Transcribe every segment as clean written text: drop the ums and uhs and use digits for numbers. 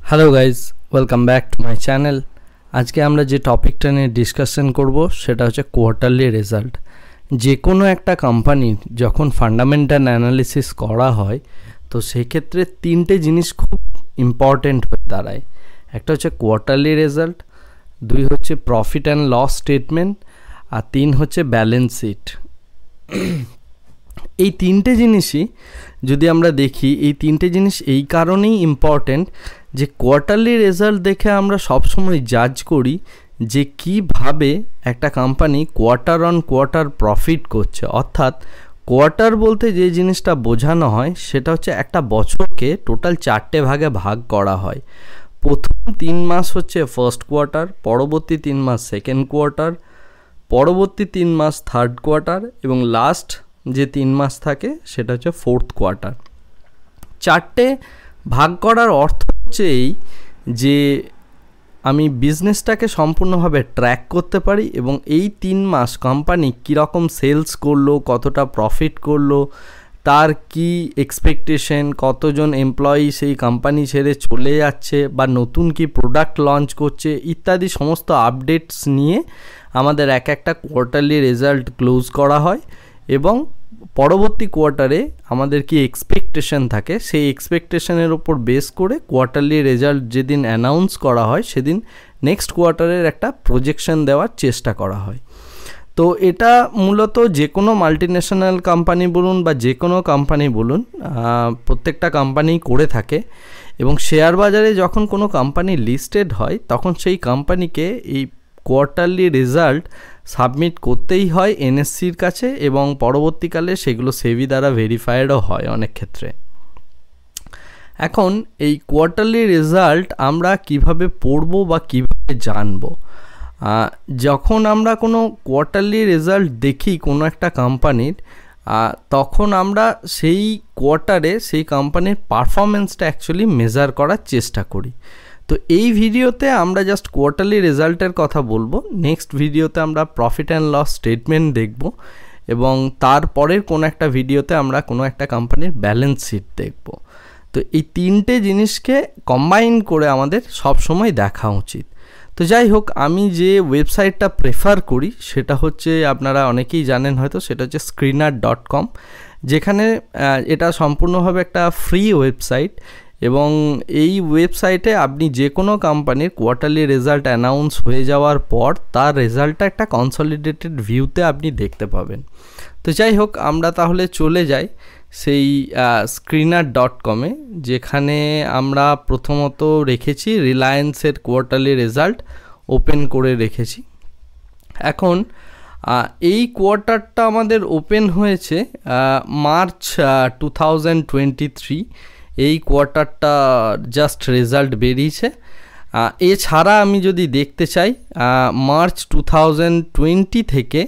Hello guys, welcome back to my channel. আজকে আমরা যে টপিকটা নিয়ে ডিসকাশন করব সেটা হচ্ছে কোয়ার্টারলি রেজাল্ট। যে কোনো একটা কোম্পানির যখন ফান্ডামেন্টাল অ্যানালিসিস করা হয় তো সেক্ষেত্রে তিনটে জিনিস খুব ইম্পর্টেন্ট হয়ে দাঁড়ায়। একটা হচ্ছে কোয়ার্টারলি রেজাল্ট, দুই হচ্ছে প্রফিট অ্যান্ড লস স্টেটমেন্ট, আর তিন হচ্ছে ব্যালেন্স শিট। এই তিনটে জিনিসই যদি আমরা দেখি, এই তিনটে জিনিস এই কারণেই ইম্পর্টেন্ট যে কোয়ার্টারলি রেজাল্ট দেখে আমরা সবসময় জাজ করি যে কিভাবে একটা company quarter on quarter profit করছে। অর্থাৎ কোয়ার্টার বলতে যে জিনিসটা বোঝানো হয় সেটা হচ্ছে একটা বছরকে টোটাল 4টে ভাগে ভাগ করা হয়। প্রথম 3 মাস হচ্ছে ফার্স্ট কোয়ার্টার, পরবর্তী 3 মাস সেকেন্ড কোয়ার্টার, পরবর্তী 3 মাস থার্ড কোয়ার্টার এবং লাস্ট যে 3 মাস থাকে সেটা হচ্ছে ফোর্থ কোয়ার্টার। 4টে ভাগ করার অর্থ হচ্ছে এই যে আমি বিজনেসটাকে সম্পূর্ণভাবে ট্র্যাক করতে পারি এবং এই 3 মাস কোম্পানি কীরকম সেলস করলো, কতটা প্রফিট করলো, তার কি এক্সপেকটেশন, কতজন এমপ্লয়ি সেই কোম্পানি ছেড়ে চলে যাচ্ছে বা নতুন কি প্রোডাক্ট লঞ্চ করছে ইত্যাদি সমস্ত আপডেটস নিয়ে আমাদের একটা কোয়ার্টারলি রেজাল্ট ক্লোজ করা হয় এবং পরবর্তী কোয়ার্টারে আমাদের কি এক্সপেকটেশন থাকে সেই এক্সপেকটেশনের ওপর বেস করে কোয়ার্টারলি রেজাল্ট যেদিন অ্যানাউন্স করা হয় সেদিন নেক্সট কোয়ার্টারের একটা প্রজেকশন দেওয়ার চেষ্টা করা হয়। তো এটা মূলত যে কোনো মাল্টিন্যাশনাল কোম্পানি বলুন বা যে কোনো কোম্পানি বলুন, প্রত্যেকটা কোম্পানিই করে থাকে এবং শেয়ার বাজারে যখন কোনো কোম্পানি লিস্টেড হয় তখন সেই কোম্পানিকে এই কোয়ার্টারলি রেজাল্ট সাবমিট করতেই হয় এনএসসির কাছে এবং পরবর্তীকালে সেগুলো সেবি দ্বারা ভেরিফাইডও হয় অনেক ক্ষেত্রে। এখন এই কোয়ার্টারলি রেজাল্ট আমরা কিভাবে পড়ব বা কিভাবে জানবো? যখন আমরা কোনো কোয়ার্টারলি রেজাল্ট দেখি কোনো একটা কোম্পানির, তখন আমরা সেই কোয়ার্টারে সেই কোম্পানির পারফরমেন্সটা অ্যাকচুয়ালি মেজার করার চেষ্টা করি। তো এই ভিডিওতে আমরা জাস্ট কোয়ার্টারলি রেজাল্টের কথা বলবো, নেক্সট ভিডিওতে আমরা প্রফিট অ্যান্ড লস স্টেটমেন্ট দেখব এবং তারপরের কোনো একটা ভিডিওতে আমরা কোনো একটা কোম্পানির ব্যালেন্স শিট দেখব। তো এই তিনটে জিনিসকে কম্বাইন করে আমাদের সব সময় দেখা উচিত। তো যাই হোক, আমি যে ওয়েবসাইটটা প্রেফার করি সেটা হচ্ছে, আপনারা অনেকেই জানেন হয়তো, সেটা হচ্ছে screener.com, যেখানে এটা সম্পূর্ণভাবে একটা ফ্রি ওয়েবসাইট এবং এই ওয়েবসাইটে আপনি যে কোনো কোম্পানির কোয়ার্টারলি রেজাল্ট অ্যানাউন্স হয়ে যাওয়ার পর তার রেজাল্টটা একটা কনসলিডেটেড ভিউতে আপনি দেখতে পাবেন। তো যাই হোক, আমরা তাহলে চলে যাই সেই screener.com-এ, যেখানে আমরা প্রথমত রেখেছি রিলায়েন্সের কোয়ার্টারলি রেজাল্ট ওপেন করে রেখেছি। এখন এই কোয়ার্টারটা আমাদের ওপেন হয়েছে মার্চ 2023। এই কোয়ার্টারটা জাস্ট রেজাল্ট বেরিয়েছে। এছাড়া আমি যদি দেখতে চাই মার্চ 2020 থেকে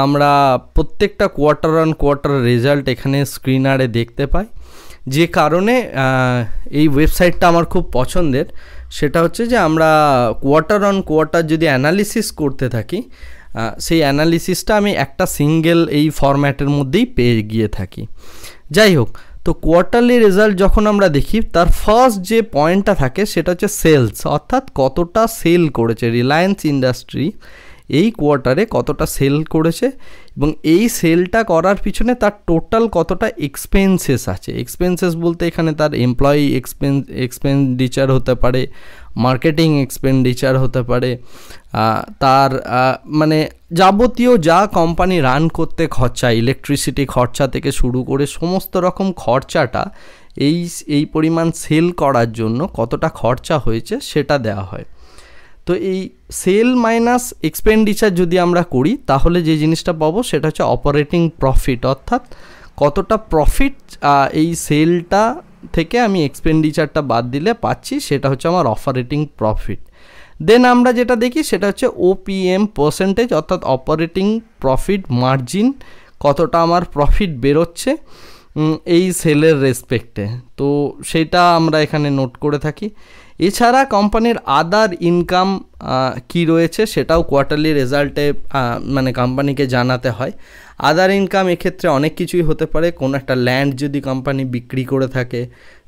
আমরা প্রত্যেকটা কোয়ার্টার অন কোয়ার্টার রেজাল্ট এখানে স্ক্রিনারে দেখতে পাই। যে কারণে এই ওয়েবসাইটটা আমার খুব পছন্দের সেটা হচ্ছে যে আমরা কোয়ার্টার অন কোয়ার্টার যদি অ্যানালিসিস করতে থাকি সেই অ্যানালিসিসটা আমি একটা সিঙ্গেল এই ফরম্যাটের মধ্যেই পেয়ে গিয়ে থাকি। যাই হোক, তো কোয়ার্টারলি রেজাল্ট যখন আমরা দেখি তার ফার্স্ট যে পয়েন্টটা থাকে সেটা হচ্ছে সেলস, অর্থাৎ কতটা সেল করেছে রিলায়েন্স ইন্ডাস্ট্রি এই কোয়ার্টারে, কতটা সেল করেছে এবং এই সেলটা করার পিছনে তার টোটাল কতটা এক্সপেন্সেস আছে। এক্সপেন্সেস বলতে এখানে তার এমপ্লয়ি এক্সপেন্ডিচার হতে পারে, মার্কেটিং এক্সপেন্ডিচার হতে পারে, তার মানে যাবতীয় যা কোম্পানি রান করতে খরচা, ইলেকট্রিসিটি খরচা থেকে শুরু করে সমস্ত রকম খরচাটা এই পরিমাণ সেল করার জন্য কতটা খরচা হয়েছে সেটা দেওয়া হয়। তো এই সেল মাইনাস এক্সপেন্ডিচার যদি আমরা করি তাহলে যে জিনিসটা পাবো সেটা হচ্ছে অপারেটিং প্রফিট, অর্থাৎ কতটা প্রফিট এই সেলটা থেকে আমি এক্সপেন্ডিচারটা বাদ দিলে পাচ্ছি, সেটা হচ্ছে আমার অপারেটিং প্রফিট। দেন আমরা যেটা দেখি সেটা হচ্ছে ওপিএম পার্সেন্টেজ, অর্থাৎ অপারেটিং প্রফিট মার্জিন, কতটা আমার প্রফিট বেরোচ্ছে এই সেলের রেসপেক্টে। তো সেটা আমরা এখানে নোট করে থাকি। এছাড়া কোম্পানির আদার ইনকাম কি রয়েছে সেটাও কোয়ার্টারলি রেজাল্টে মানে কোম্পানিকে জানাতে হয়। আদার ইনকাম এক্ষেত্রে অনেক কিছুই হতে পারে। কোনো একটা ল্যান্ড যদি কোম্পানি বিক্রি করে থাকে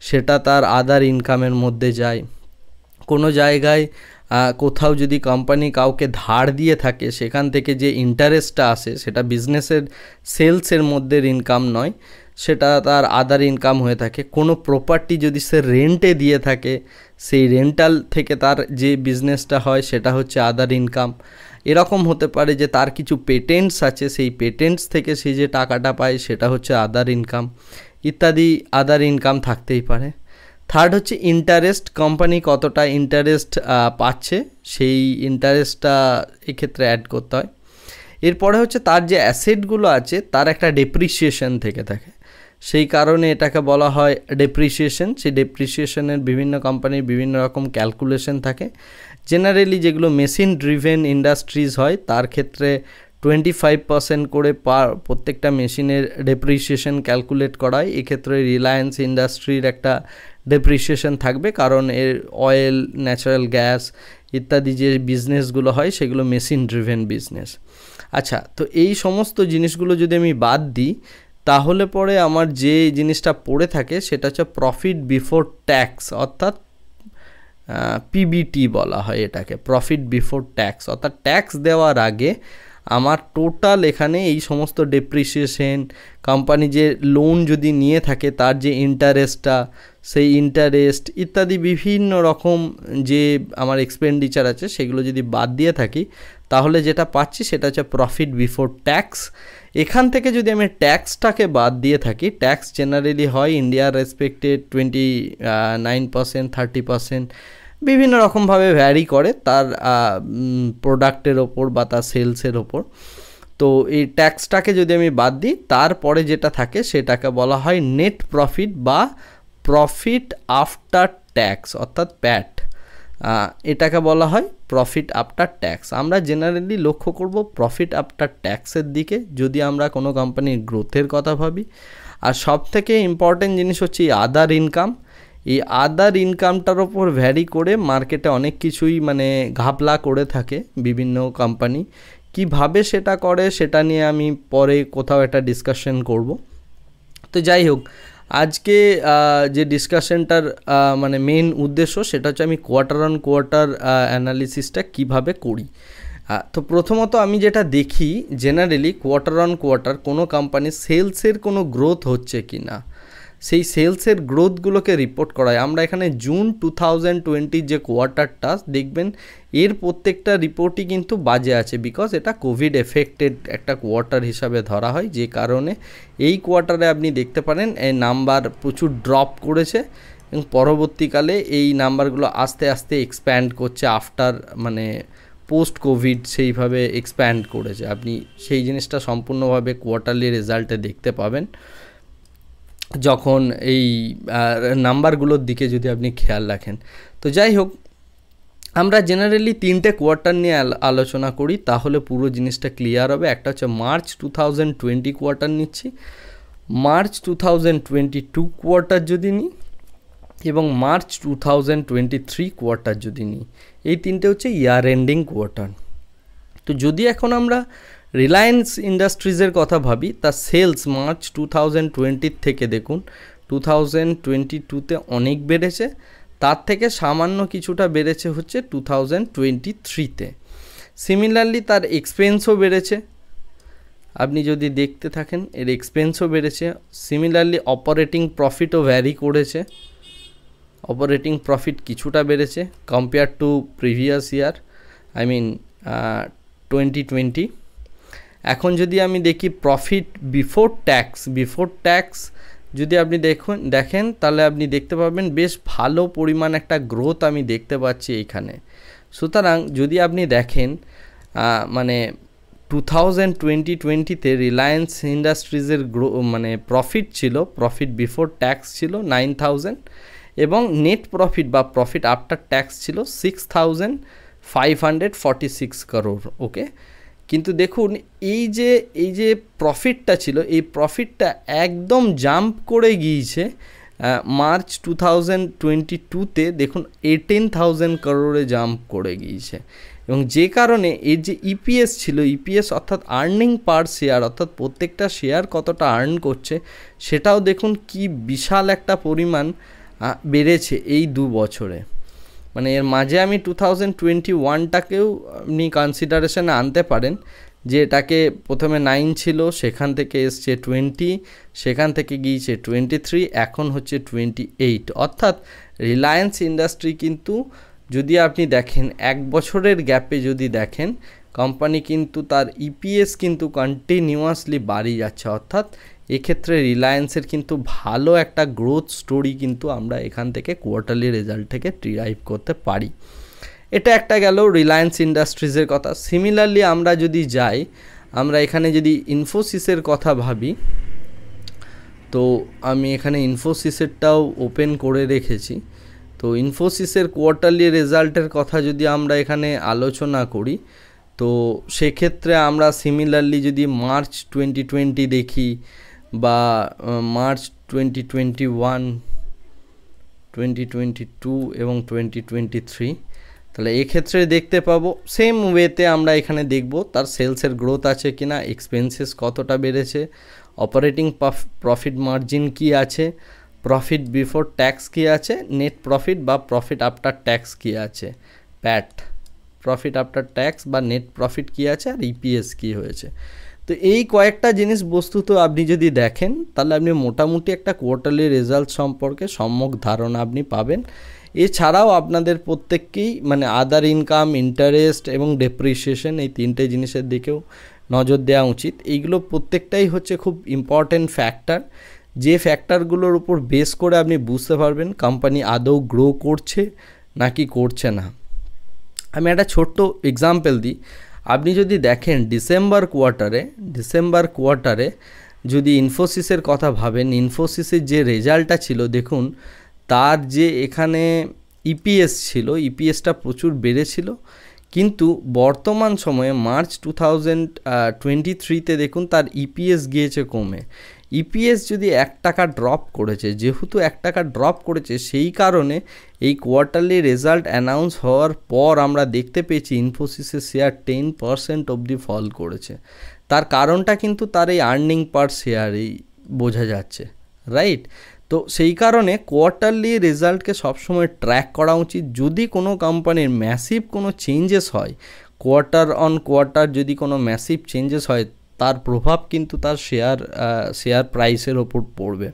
সেটা তার আদার ইনকামের মধ্যে যায়। কোনো জায়গায় কোথাও যদি কোম্পানি কাউকে ধার দিয়ে থাকে সেখান থেকে যে ইন্টারেস্টটা আসে সেটা বিজনেসের সেলসের মধ্যে ইনকাম নয়, সেটা তার আদার ইনকাম হয়ে থাকে। কোনো প্রপার্টি যদি সে রেন্টে দিয়ে থাকে সেই রেন্টাল থেকে তার যে বিজনেসটা হয় সেটা হচ্ছে আদার ইনকাম। এরকম হতে পারে যে তার কিছু পেটেন্টস আছে, সেই পেটেন্টস থেকে সে যে টাকাটা পায় সেটা হচ্ছে আদার ইনকাম, ইত্যাদি আদার ইনকাম থাকতেই পারে। থার্ড হচ্ছে ইন্টারেস্ট, কোম্পানি কতটা ইন্টারেস্ট পাচ্ছে সেই ইন্টারেস্টটা এক্ষেত্রে অ্যাড করতে হয়। এরপরে হচ্ছে তার যে অ্যাসেটগুলো আছে তার একটা ডেপ্রিসিয়েশন থেকে থাকে, সেই কারণে এটাকে বলা হয় ডেপ্রিসিয়েশন। সেই ডেপ্রিসিয়েশনের বিভিন্ন কোম্পানির বিভিন্ন রকম ক্যালকুলেশন থাকে। জেনারেলি যেগুলো মেশিন ড্রিভেন ইন্ডাস্ট্রিজ হয় তার ক্ষেত্রে 25% করে প্রত্যেকটা মেশিনের ডেপ্রিসিয়েশন ক্যালকুলেট করা হয়। এক্ষেত্রে রিলায়েন্স ইন্ডাস্ট্রির একটা ডেপ্রিসিয়েশন থাকবে, কারণ এর অয়েল, ন্যাচারাল গ্যাস ইত্যাদি যে বিজনেসগুলো হয় সেগুলো মেশিন ড্রিভেন বিজনেস। আচ্ছা, তো এই সমস্ত জিনিসগুলো যদি আমি বাদ দিই তাহলে পরে আমার যে জিনিসটা পড়ে থাকে সেটা হচ্ছে প্রফিট বিফোর ট্যাক্স, অর্থাৎ পিবিটি বলা হয় এটাকে, প্রফিট বিফোর ট্যাক্স। অর্থাৎ ট্যাক্স দেওয়ার আগে আমার টোটাল এখানে এই সমস্ত ডেপ্রিসিয়েশন, কোম্পানি যে লোন যদি নিয়ে থাকে তার যে ইন্টারেস্টটা, সেই ইন্টারেস্ট ইত্যাদি বিভিন্ন রকম যে আমার এক্সপেন্ডিচার আছে সেগুলো যদি বাদ দিয়ে থাকি তাহলে যেটা পাচ্ছি সেটা হচ্ছে প্রফিট বিফোর ট্যাক্স। এখান থেকে যদি আমি ট্যাক্সটাকে বাদ দিয়ে থাকি, ট্যাক্স জেনারেলি হয় ইন্ডিয়ার রেসপেক্টে 29%, 30%, বিভিন্ন রকমভাবে ভ্যারি করে তার প্রোডাক্টের ওপর বা তার সেলসের ওপর। তো এই ট্যাক্সটাকে যদি আমি বাদ দিই তারপরে যেটা থাকে সেটাকে বলা হয় নেট প্রফিট বা প্রফিট আফটার ট্যাক্স, অর্থাৎ প্যাট। এটাকে বলা হয় প্রফিট আফটার ট্যাক্স। আমরা জেনারেলি লক্ষ্য করব প্রফিট আফটার ট্যাক্সের দিকে যদি আমরা কোনো কোম্পানির গ্রোথের কথা ভাবি। আর সবথেকে ইম্পর্টেন্ট জিনিস হচ্ছে এই আদার ইনকাম। এই আদার ইনকামটার ওপর ভ্যারি করে মার্কেটে অনেক কিছুই মানে ঘাপলা করে থাকে বিভিন্ন কোম্পানি। কিভাবে সেটা করে সেটা নিয়ে আমি পরে কোথাও একটা ডিসকাশন করব। তো যাই হোক, আজকে যে ডিসকাশনটার মানে মেন উদ্দেশ্য সেটা হচ্ছে আমি কোয়ার্টার অন কোয়ার্টার অ্যানালিসিসটা কিভাবে করি। তো প্রথমত আমি যেটা দেখি জেনারেলি কোয়ার্টার অন কোয়ার্টার কোনো কোম্পানির সেলসের কোনো গ্রোথ হচ্ছে কি না, সেই সেলসের গ্রোথগুলোকে রিপোর্ট করায়। আমরা এখানে জুন 2020 যে কোয়ার্টারটা দেখবেন এর প্রত্যেকটা রিপোর্টই কিন্তু বাজে আছে, বিকজ এটা কোভিড এফেক্টেড একটা কোয়ার্টার হিসাবে ধরা হয়, যে কারণে এই কোয়ার্টারে আপনি দেখতে পারেন এই নাম্বার প্রচুর ড্রপ করেছে এবং পরবর্তীকালে এই নাম্বারগুলো আস্তে আস্তে এক্সপ্যান্ড করছে আফটার মানে পোস্ট কোভিড সেইভাবে এক্সপ্যান্ড করেছে। আপনি সেই জিনিসটা সম্পূর্ণভাবে কোয়ার্টারলি রেজাল্টে দেখতে পাবেন যখন এই নাম্বারগুলোর দিকে যদি আপনি খেয়াল রাখেন। তো যাই হোক, আমরা জেনারেলি 3টে কোয়ার্টার নিয়ে আলোচনা করি তাহলে পুরো জিনিসটা ক্লিয়ার হবে। একটা হচ্ছে মার্চ 2020 কোয়ার্টার নিচ্ছি, মার্চ 2022 কোয়ার্টার যদি নিই এবং মার্চ 2023 কোয়ার্টার যদি নিই, এই তিনটে হচ্ছে ইয়ার এন্ডিং কোয়ার্টার। তো যদি এখন আমরা রিলায়েন্স ইন্ডাস্ট্রিজের কথা ভাবি, তার সেলস মার্চ 2020 থেকে দেখুন 2022-তে অনেক বেড়েছে, তার থেকে সামান্য কিছুটা বেড়েছে হচ্ছে 2023-তে। সিমিলারলি তার এক্সপেন্সও বেড়েছে, আপনি যদি দেখতে থাকেন এর এক্সপেন্সও বেড়েছে। সিমিলারলি অপারেটিং প্রফিটও ভ্যারি করেছে, অপারেটিং প্রফিট কিছুটা বেড়েছে compare to previous year, I mean 2020। এখন যদি আমি দেখি প্রফিট বিফোর ট্যাক্স যদি আপনি দেখেন তাহলে আপনি দেখতে পাবেন বেশ ভালো পরিমাণ একটা গ্রোথ আমি দেখতে পাচ্ছি এইখানে। সুতরাং যদি আপনি দেখেন মানে 2020-তে রিলায়েন্স ইন্ডাস্ট্রিজের মানে প্রফিট বিফোর ট্যাক্স ছিল 9,000 এবং নেট প্রফিট বা প্রফিট আফটার ট্যাক্স ছিল 6,546 crore। ওকে, কিন্তু দেখুন এই যে প্রফিটটা ছিল, এই প্রফিটটা একদম জাম্প করে গিয়েছে মার্চ 2022-তে দেখুন 18,000 crore জাম্প করে গিয়েছে এবং যে কারণে এর যে ইপিএস ছিল, ইপিএস অর্থাৎ আর্নিং পার শেয়ার, অর্থাৎ প্রত্যেকটা শেয়ার কতটা আর্ন করছে সেটাও দেখুন কি বিশাল একটা পরিমাণ বেড়েছে এই 2 বছরে। মানে এর মাঝে আমি 2021টাকেও আপনি কনসিডারেশনে আনতে পারেন, যে এটাকে প্রথমে 9 ছিল, সেখান থেকে এসছে 20, সেখান থেকে গিয়েছে 23, এখন হচ্ছে 28। অর্থাৎ রিলায়েন্স ইন্ডাস্ট্রি কিন্তু যদি আপনি দেখেন 1 বছরের গ্যাপে যদি দেখেন, কোম্পানি কিন্তু তার ইপিএস কিন্তু কন্টিনিউয়াসলি বাড়িয়ে যাচ্ছে। অর্থাৎ এক্ষেত্রে রিলায়েন্সের কিন্তু ভালো একটা গ্রোথ স্টোরি কিন্তু আমরা এখান থেকে কোয়ার্টারলি রেজাল্ট থেকে ডিরাইভ করতে পারি। এটা একটা গেল রিলায়েন্স ইন্ডাস্ট্রিজের কথা। সিমিলারলি আমরা যদি যাই, আমরা এখানে যদি ইনফোসিসের কথা ভাবি, তো আমি এখানে ইনফোসিসেরটাও ওপেন করে রেখেছি। তো ইনফোসিসের কোয়ার্টারলি রেজাল্টের কথা যদি আমরা এখানে আলোচনা করি, তো সেক্ষেত্রে আমরা সিমিলারলি যদি মার্চ 2020 দেখি বা মার্চ 2021, 2022 এবং 2023, তাহলে এক্ষেত্রে দেখতে পাবো সেম ওয়েতে আমরা এখানে দেখব তার সেলসের গ্রোথ আছে কিনা, এক্সপেন্সেস কতটা বেড়েছে, অপারেটিং প্রফিট মার্জিন কি আছে, প্রফিট বিফোর ট্যাক্স কি আছে, নেট প্রফিট বা প্রফিট আফটার ট্যাক্স কি আছে, প্যাট প্রফিট আফটার ট্যাক্স বা নেট প্রফিট কি আছে, আর ইপিএস কি হয়েছে। তো এই কয়েকটা জিনিস বস্তুত আপনি যদি দেখেন, তাহলে আপনি মোটামুটি একটা কোয়ার্টারলি রেজাল্ট সম্পর্কে সম্যক ধারণা আপনি পাবেন। এছাড়াও আপনাদের প্রত্যেককেই মানে আদার ইনকাম, ইন্টারেস্ট এবং ডেপ্রিসিয়েশন, এই 3টে জিনিসের দিকেও নজর দেওয়া উচিত। এইগুলো প্রত্যেকটাই হচ্ছে খুব ইম্পর্ট্যান্ট ফ্যাক্টর, যে ফ্যাক্টরগুলোর উপর বেস করে আপনি বুঝতে পারবেন কোম্পানি আদৌ গ্রো করছে নাকি করছে না। আমি একটা ছোট্ট এক্সাম্পল দিই। আপনি যদি দেখেন ডিসেম্বর কোয়ার্টারে যদি ইনফোসিসের কথা ভাবেন, ইনফোসিসের যে রেজাল্টটা ছিল দেখুন, তার যে এখানে ইপিএস ছিল, ইপিএসটা প্রচুর বেড়েছিল, কিন্তু বর্তমান সময়ে মার্চ 2023তে দেখুন তার ইপিএস গিয়েছে কমে। ইপিএস যদি 1 টাকা ড্রপ করেছে, যেহেতু 1 টাকা ড্রপ করেছে, সেই কারণে এই কোয়ার্টারলি রেজাল্ট অ্যানাউন্স হওয়ার পর আমরা দেখতে পেয়েছি ইনফোসিসের শেয়ার 10% অবধি ফল করেছে। তার কারণটা কিন্তু তার এই আর্নিং পার শেয়ারেই বোঝা যাচ্ছে, রাইট? তো সেই কারণে কোয়ার্টারলি রেজাল্টকে সবসময় ট্র্যাক করা উচিত। যদি কোনো কোম্পানির ম্যাসিভ কোনো চেঞ্জেস হয়, কোয়ার্টার অন কোয়ার্টার যদি কোনো ম্যাসিভ চেঞ্জেস হয়, তার প্রভাব কিন্তু তার শেয়ার প্রাইসের ওপর পড়বে।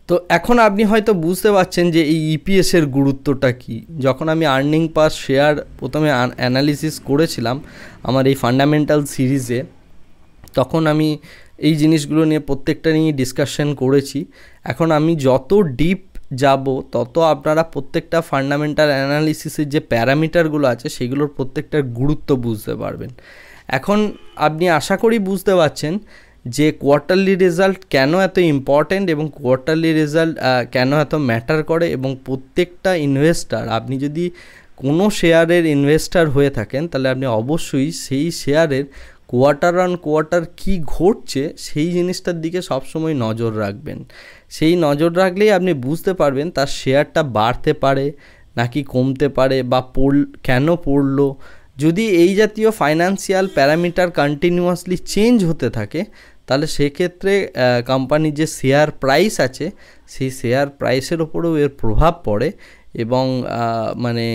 তো এখন আপনি হয়তো বুঝতে পারছেন যে এই ইপিএসের গুরুত্বটা কি। যখন আমি আর্নিং পার শেয়ার প্রথমে অ্যানালিসিস করেছিলাম আমার এই ফান্ডামেন্টাল সিরিজে, তখন আমি এই জিনিসগুলো নিয়ে প্রত্যেকটা নিয়ে ডিসকাশন করেছি। এখন আমি যত ডিপ যাব, তত আপনারা প্রত্যেকটা ফান্ডামেন্টাল অ্যানালিসিসের যে প্যারামিটারগুলো আছে সেগুলোর প্রত্যেকটার গুরুত্ব বুঝতে পারবেন। এখন আপনি আশা করি বুঝতে পারছেন যে কোয়ার্টারলি রেজাল্ট কেন এত ইম্পর্ট্যান্ট এবং কোয়ার্টারলি রেজাল্ট কেন এত ম্যাটার করে। এবং প্রত্যেকটা ইনভেস্টার, আপনি যদি কোনো শেয়ারের ইনভেস্টার হয়ে থাকেন, তাহলে আপনি অবশ্যই সেই শেয়ারের কোয়ার্টার অন কোয়ার্টার কী ঘটছে সেই জিনিসটার দিকে সবসময় নজর রাখবেন। সেই নজর রাখলেই আপনি বুঝতে পারবেন তার শেয়ারটা বাড়তে পারে নাকি কমতে পারে, বা কেন পড়লো। যদি এই জাতীয় ফাইন্যান্সিয়াল প্যারামিটার কন্টিনিউয়াসলি চেঞ্জ হতে থাকে, তাহলে সেক্ষেত্রে কোম্পানির যে শেয়ার প্রাইস আছে সেই শেয়ার প্রাইসের ওপরেও এর প্রভাব পড়ে, এবং মানে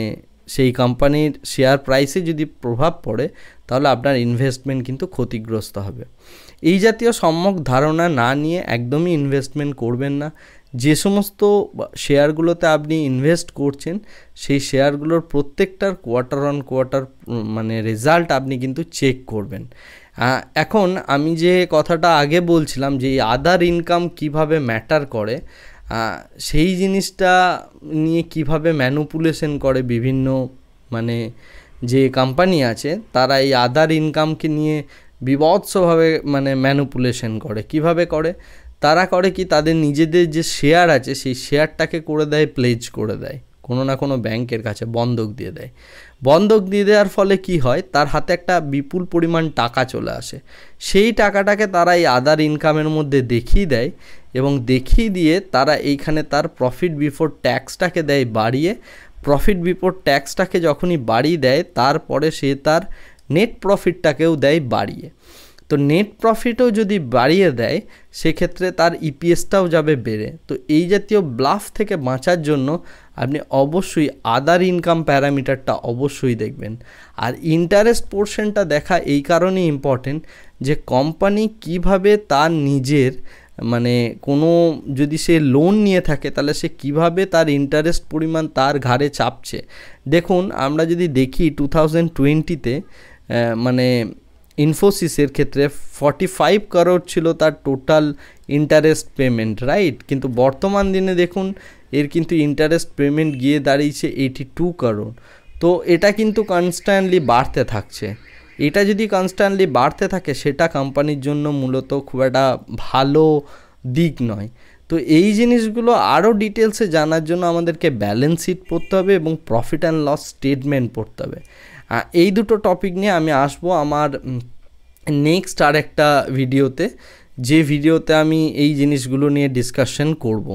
সেই কোম্পানির শেয়ার প্রাইসে যদি প্রভাব পড়ে, তাহলে আপনার ইনভেস্টমেন্ট কিন্তু ক্ষতিগ্রস্ত হবে। এই জাতীয় সম্যক ধারণা না নিয়ে একদমই ইনভেস্টমেন্ট করবেন না। যে সমস্ত শেয়ারগুলোতে আপনি ইনভেস্ট করছেন, সেই শেয়ারগুলোর প্রত্যেকটার কোয়ার্টার অন কোয়ার্টার মানে রেজাল্ট আপনি কিন্তু চেক করবেন। এখন আমি যে কথাটা আগে বলছিলাম যে এই আদার ইনকাম কিভাবে ম্যাটার করে, সেই জিনিসটা নিয়ে কিভাবে ম্যানুপুলেশন করে বিভিন্ন মানে যে কোম্পানি আছে, তারা এই আদার ইনকামকে নিয়ে বিভৎসভাবে মানে ম্যানুপুলেশন করে। কিভাবে করে? তারা করে কি, তাদের নিজেদের যে শেয়ার আছে সেই শেয়ারটাকে করে দেয় প্লেজ করে দেয়, কোনো না কোনো ব্যাংকের কাছে বন্ধক দিয়ে দেয়। বন্ধক দিয়ে দেওয়ার ফলে কি হয়, তার হাতে একটা বিপুল পরিমাণ টাকা চলে আসে। সেই টাকাটাকে তারা এই আদার ইনকামের মধ্যে দেখিয়ে দেয়, এবং দেখিয়ে দিয়ে তারা এইখানে তার প্রফিট বিফোর ট্যাক্সটাকে দেয় বাড়িয়ে, প্রফিট বিফোর ট্যাক্সটাকে যখনই বাড়িয়ে দেয় তারপরে সে তার নেট প্রফিটটাকেও দেয় বাড়িয়ে। তো নেট প্রফিটও যদি বাড়িয়ে দেয় সেক্ষেত্রে তার ইপিএসটাও যাবে বেড়ে। তো এই জাতীয় ব্লাফ থেকে বাঁচার জন্য আপনি অবশ্যই আদার ইনকাম প্যারামিটারটা অবশ্যই দেখবেন। আর ইন্টারেস্ট পোর্শনটা দেখা এই কারণেই ইম্পর্টেন্ট যে কোম্পানি কিভাবে তার নিজের মানে কোনো যদি সে লোন নিয়ে থাকে তাহলে সে কিভাবে তার ইন্টারেস্ট পরিমাণ তার ঘাড়ে চাপছে। দেখুন আমরা যদি দেখি 2020-তে মানে ইনফোসিসের ক্ষেত্রে 45 করোড় ছিল তার টোটাল ইন্টারেস্ট পেমেন্ট, রাইট? কিন্তু বর্তমান দিনে দেখুন এর কিন্তু ইন্টারেস্ট পেমেন্ট গিয়ে দাঁড়িয়েছে 82 করোড়। তো এটা কিন্তু কনস্ট্যান্টলি বাড়তে থাকছে। এটা যদি কনস্ট্যান্টলি বাড়তে থাকে সেটা কোম্পানির জন্য মূলত খুব একটা ভালো দিক নয়। তো এই জিনিসগুলো আরও ডিটেলসে জানার জন্য আমাদেরকে ব্যালেন্স শিট পড়তে হবে এবং প্রফিট অ্যান্ড লস স্টেটমেন্ট পড়তে হবে। এই দুটো টপিক নিয়ে আমি আসবো আমার নেক্সট আর একটা ভিডিওতে, যে ভিডিওতে আমি এই জিনিসগুলো নিয়ে ডিসকাশন করব।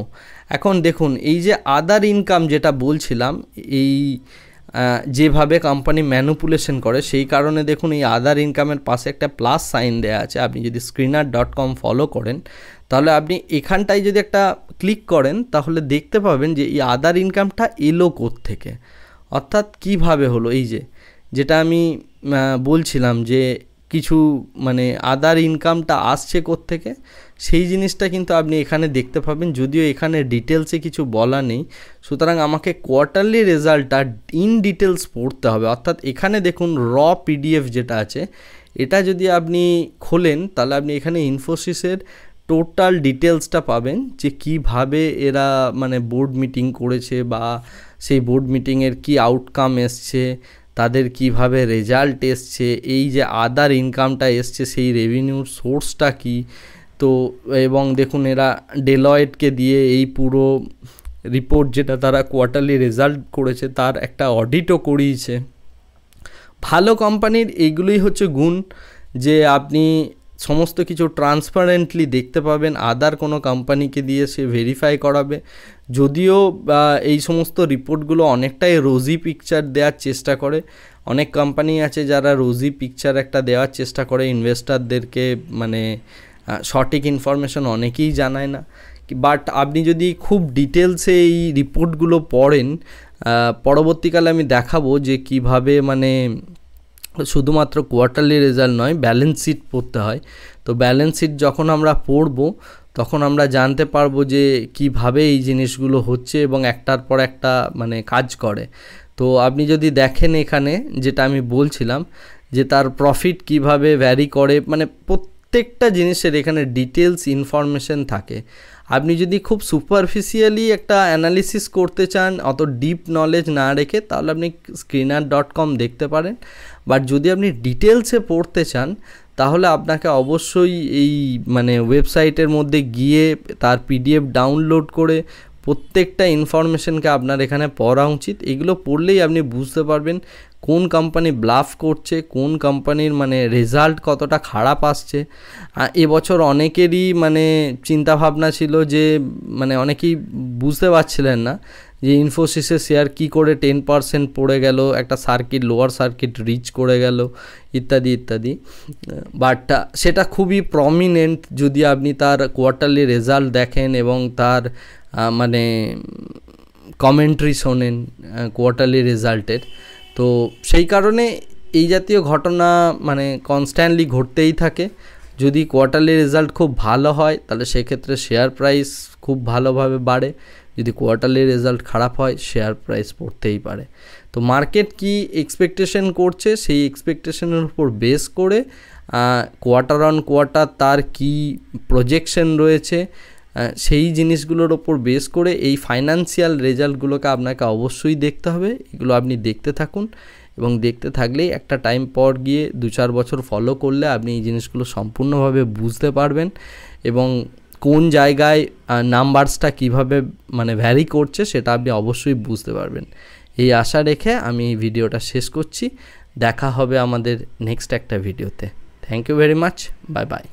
এখন দেখুন এই যে আদার ইনকাম যেটা বলছিলাম, এই যেভাবে কোম্পানি ম্যানুপুলেশন করে সেই কারণে দেখুন এই আদার ইনকামের পাশে একটা প্লাস সাইন দেওয়া আছে। আপনি যদি screener.com ফলো করেন তাহলে আপনি এখানটায় যদি একটা ক্লিক করেন তাহলে দেখতে পাবেন যে এই আদার ইনকামটা এলো কোত্থেকে, অর্থাৎ কিভাবে হলো। এই যেটা আমি বলছিলাম যে কিছু মানে আদার ইনকামটা আসছে কোত্থেকে সেই জিনিসটা কিন্তু আপনি এখানে দেখতে পাবেন, যদিও এখানে ডিটেলসে কিছু বলা নেই। সুতরাং আমাকে কোয়ার্টারলি রেজাল্টটা ইন ডিটেলস পড়তে হবে। অর্থাৎ এখানে দেখুন র পিডিএফ যেটা আছে এটা যদি আপনি খোলেন তাহলে আপনি এখানে ইনফোসিসের টোটাল ডিটেলসটা পাবেন যে কিভাবে এরা মানে বোর্ড মিটিং করেছে বা সেই বোর্ড মিটিংয়ের কি আউটকাম এসছে, তাদের কিভাবে রেজাল্ট এসছে, এই যে আদার ইনকামটা এসছে সেই রেভিনিউর সোর্সটা কি। তো এবং দেখুন এরা ডেলয়েটকে দিয়ে এই পুরো রিপোর্ট যেটা তারা কোয়ার্টারলি রেজাল্ট করেছে তার একটা অডিটও করিয়েছে। ভালো কোম্পানির এইগুলোই হচ্ছে গুণ যে আপনি সমস্ত কিছু ট্রান্সপারেন্টলি দেখতে পাবেন। আদার কোনো কোম্পানিকে দিয়ে সে ভেরিফাই করাবে, যদিও এই সমস্ত রিপোর্টগুলো অনেকটাই রোজি পিকচার দেওয়ার চেষ্টা করে। অনেক কোম্পানি আছে যারা রোজি পিকচার একটা দেওয়ার চেষ্টা করে ইনভেস্টারদেরকে, মানে সঠিক ইনফরমেশন অনেকেই জানায় না। বাট আপনি যদি খুব ডিটেলসে এই রিপোর্টগুলো পড়েন, পরবর্তীকালে আমি দেখাবো যে কিভাবে মানে শুধুমাত্র কোয়ার্টারলি রেজাল্ট নয় ব্যালেন্স শিট পড়তে হয়। তো ব্যালেন্স শিট যখন আমরা পড়ব তখন আমরা জানতে পারবো যে কিভাবে এই জিনিসগুলো হচ্ছে এবং একটার পর একটা মানে কাজ করে। তো আপনি যদি দেখেন এখানে যেটা আমি বলছিলাম যে তার প্রফিট কিভাবে ভ্যারি করে, মানে প্রত্যেকটা জিনিসের এখানে ডিটেলস ইনফরমেশন থাকে। আপনি যদি খুব সুপারফিশিয়ালি একটা অ্যানালিসিস করতে চান অত ডিপ নলেজ না রেখে তাহলে আপনি screener.com দেখতে পারেন। বাট যদি আপনি ডিটেলসে পড়তে চান তাহলে আপনাকে অবশ্যই এই মানে ওয়েবসাইটের মধ্যে গিয়ে তার পিডিএফ ডাউনলোড করে প্রত্যেকটা ইনফরমেশনকে আপনার এখানে পড়া উচিত। এগুলো পড়লেই আপনি বুঝতে পারবেন কোন কোম্পানি ব্লাফ করছে, কোন কোম্পানির মানে রেজাল্ট কতটা খারাপ আসছে। এবছর অনেকেরই মানে চিন্তাভাবনা ছিল যে মানে অনেকেই বুঝতে পারছিলেন না যে ইনফোসিসের শেয়ার কী করে 10% পড়ে গেল, একটা সার্কিট লোয়ার সার্কিট রিচ করে গেল ইত্যাদি ইত্যাদি। বাট সেটা খুবই প্রমিনেন্ট যদি আপনি তার কোয়ার্টারলি রেজাল্ট দেখেন এবং তার মানে কমেন্ট্রি শোনেন কোয়ার্টারলি রেজাল্টের। তো সেই কারণে এই জাতীয় ঘটনা মানে কনস্ট্যান্টলি ঘটতেই থাকে। যদি কোয়ার্টারলি রেজাল্ট খুব ভালো হয় তাহলে সেক্ষেত্রে শেয়ার প্রাইস খুব ভালোভাবে বাড়ে, যদি কোয়ার্টারলি রেজাল্ট খারাপ হয় শেয়ার প্রাইস পড়তেই পারে। তো মার্কেট কি এক্সপেকটেশন করছে সেই এক্সপেকটেশনের উপর বেস করে কোয়ার্টার অন কোয়ার্টার তার কি প্রজেকশন রয়েছে সেই জিনিসগুলোর ওপর বেস করে এই ফাইন্যান্সিয়াল রেজাল্টগুলোকে আপনাকে অবশ্যই দেখতে হবে। এগুলো আপনি দেখতে থাকুন এবং দেখতে থাকলেই একটা টাইম পর গিয়ে 2-4 বছর ফলো করলে আপনি এই জিনিসগুলো সম্পূর্ণভাবে বুঝতে পারবেন এবং কোন জায়গায় নাম্বারসটা কিভাবে মানে ভ্যারি করছে সেটা আপনি অবশ্যই বুঝতে পারবেন। এই আশা রেখে আমি এই ভিডিওটা শেষ করছি। দেখা হবে আমাদের নেক্সট একটা ভিডিওতে। Thank you very much, bye by.